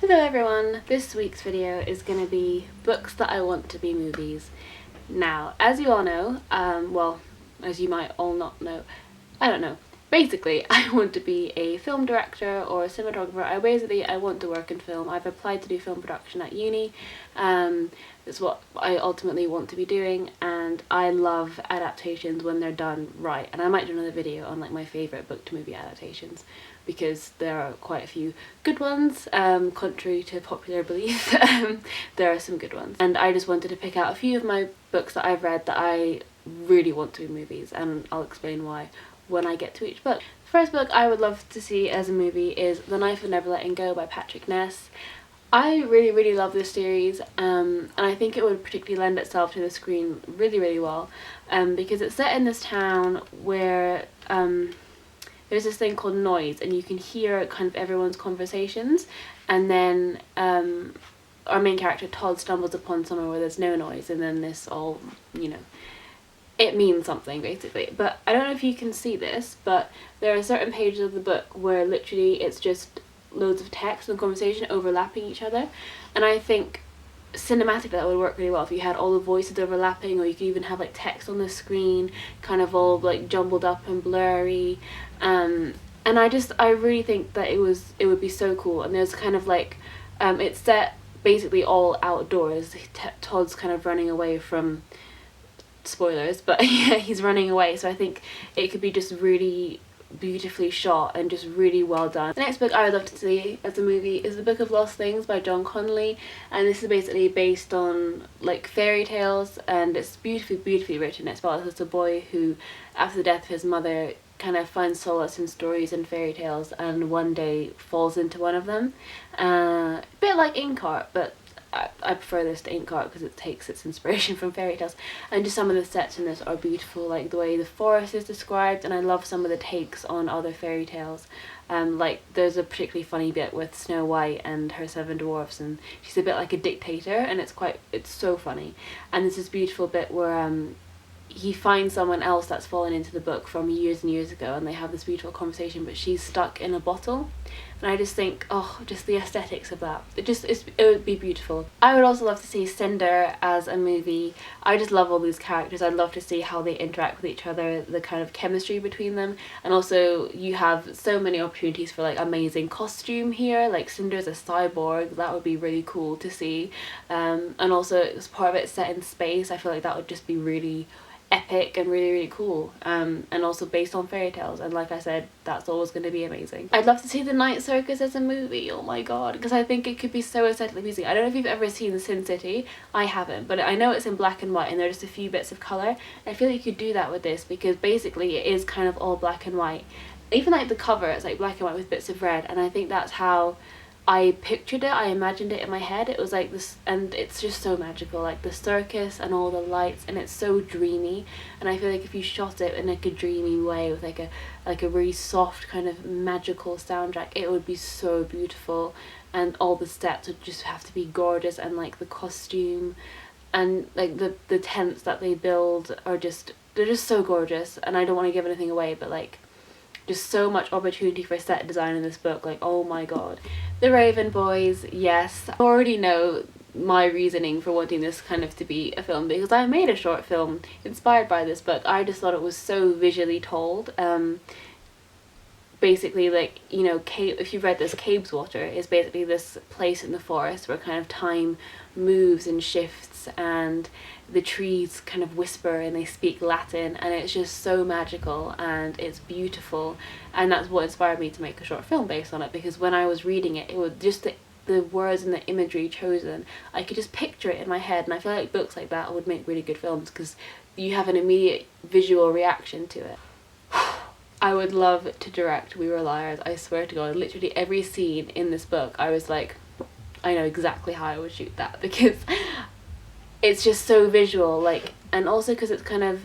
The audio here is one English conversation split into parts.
Hello everyone, this week's video is going to be books that I want to be movies. Now, as you all know, well, as you might all not know, I don't know. Basically, I want to be a film director or a cinematographer. I want to work in film. I've applied to do film production at uni. It's what I ultimately want to be doing, and I love adaptations when they're done right. And I might do another video on like my favourite book to movie adaptations, because there are quite a few good ones, contrary to popular belief. There are some good ones. And I just wanted to pick out a few of my books that I've read that I really want to be movies, and I'll explain why when I get to each book. The first book I would love to see as a movie is The Knife of Never Letting Go by Patrick Ness. I really love this series, and I think it would particularly lend itself to the screen really well, because it's set in this town where there's this thing called noise, and you can hear kind of everyone's conversations, and then our main character Todd stumbles upon somewhere where there's no noise, and then this all, it means something basically. But I don't know if you can see this, but there are certain pages of the book where literally it's just loads of text and conversation overlapping each other, and I think cinematically that would work really well if you had all the voices overlapping, or you could even have like text on the screen kind of all like jumbled up and blurry, and I really think that it would be so cool. And there's kind of like it's set basically all outdoors. Todd's kind of running away from, spoilers, but yeah, he's running away, so I think it could be just really beautifully shot and just really well done. The next book I would love to see as a movie is The Book of Lost Things by John Connolly, and this is basically based on like fairy tales, and it's beautifully written. It's about this boy who, after the death of his mother, kind of finds solace in stories and fairy tales, and one day falls into one of them. A bit like Inkheart, but I prefer this to Inkheart because it takes its inspiration from fairy tales, and just some of the sets in this are beautiful, like the way the forest is described, and I love some of the takes on other fairy tales. Like there's a particularly funny bit with Snow White and her 7 dwarfs, and she's a bit like a dictator, and it's so funny. And there's this beautiful bit where he finds someone else that's fallen into the book from years and years ago, and they have this beautiful conversation, but she's stuck in a bottle. And I just think, oh, just the aesthetics of that, it would be beautiful. I would also love to see Cinder as a movie. I just love all these characters. I'd love to see how they interact with each other, the kind of chemistry between them, and also you have so many opportunities for like amazing costume here. Like Cinder's a cyborg, that would be really cool to see, and also as part of it set in space, I feel like that would just be really epic and really cool, and also based on fairy tales, and like I said, that's always going to be amazing. I'd love to see The Night Circus as a movie, oh my god, because I think it could be so aesthetically pleasing. I don't know if you've ever seen Sin City. I haven't, but I know it's in black and white and there's just a few bits of colour. I feel like you could do that with this, because basically it is kind of all black and white. Even like the cover, it's like black and white with bits of red, and I think that's how I pictured it, I imagined it in my head. It was like this, and it's just so magical, like the circus and all the lights, and it's so dreamy, and I feel like if you shot it in like a dreamy way with like a really soft kind of magical soundtrack, it would be so beautiful, and all the sets would just have to be gorgeous, and like the costume and like the tents that they build are just, they're just so gorgeous. And I don't want to give anything away, but like just so much opportunity for set design in this book, like oh my god. The Raven Boys, yes, I already know my reasoning for wanting this kind of to be a film, because I made a short film inspired by this book. I just thought it was so visually told. Basically, like, if you've read this, Cabe's Water is basically this place in the forest where kind of time moves and shifts, and the trees kind of whisper and they speak Latin, and it's just so magical and it's beautiful, and that's what inspired me to make a short film based on it, because when I was reading it, it was just the words and the imagery chosen, I could just picture it in my head, and I feel like books like that would make really good films because you have an immediate visual reaction to it. I would love to direct We Were Liars, I swear to god. Literally every scene in this book I was like, I know exactly how I would shoot that, because it's just so visual, like, and also because it's kind of,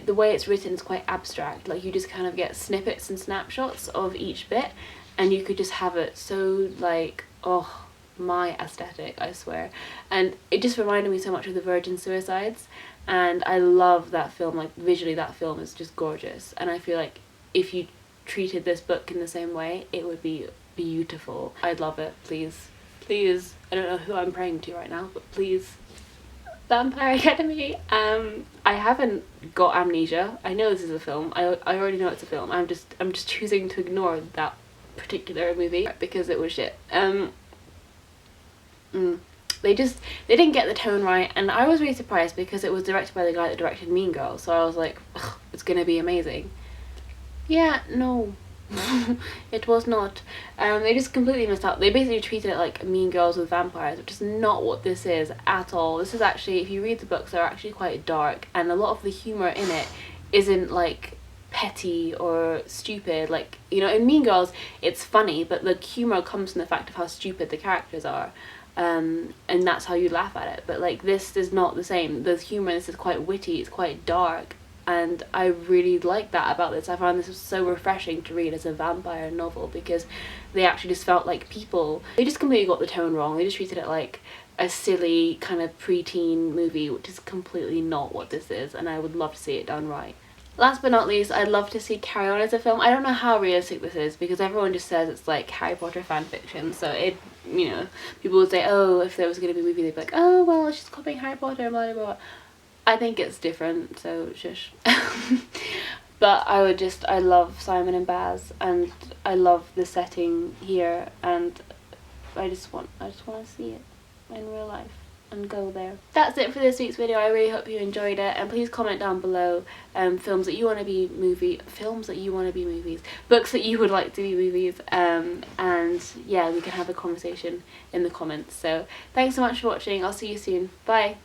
the way it's written is quite abstract, like you just kind of get snippets and snapshots of each bit, and you could just have it so like, oh, my aesthetic, I swear. And it just reminded me so much of The Virgin Suicides, and I love that film. Like visually that film is just gorgeous, and I feel like if you treated this book in the same way, it would be beautiful. I'd love it. Please please, I don't know who I'm praying to right now, but please, Vampire Academy. I haven't got amnesia. I know this is a film. I already know it's a film. I'm just choosing to ignore that particular movie because it was shit. They didn't get the tone right, and I was really surprised because it was directed by the guy that directed Mean Girls, so I was like, it's gonna be amazing. Yeah, no. It was not. They just completely messed up. They basically treated it like Mean Girls with vampires, which is not what this is at all. This is actually, if you read the books, they're actually quite dark, and a lot of the humour in it isn't like petty or stupid. Like, you know, in Mean Girls it's funny, but the humour comes from the fact of how stupid the characters are. And that's how you laugh at it. But like, this is not the same. The humour in this is quite witty, it's quite dark, and I really like that about this. I found this was so refreshing to read as a vampire novel because they actually just felt like people. They just completely got the tone wrong. They just treated it like a silly kind of preteen movie, which is completely not what this is, and I would love to see it done right. Last but not least, I'd love to see Carry On as a film. I don't know how realistic this is because everyone just says it's like Harry Potter fan fiction, so it, you know, people would say, oh, if there was going to be a movie, they'd be like, oh, well, it's just copying Harry Potter, blah, blah, blah. I think it's different, so shush. But I love Simon and Baz, and I love the setting here, and I just want to see it in real life and go there. That's it for this week's video. I really hope you enjoyed it, and please comment down below films that you want to be movies, books that you would like to be movies, and yeah, we can have a conversation in the comments. So thanks so much for watching. I'll see you soon. Bye.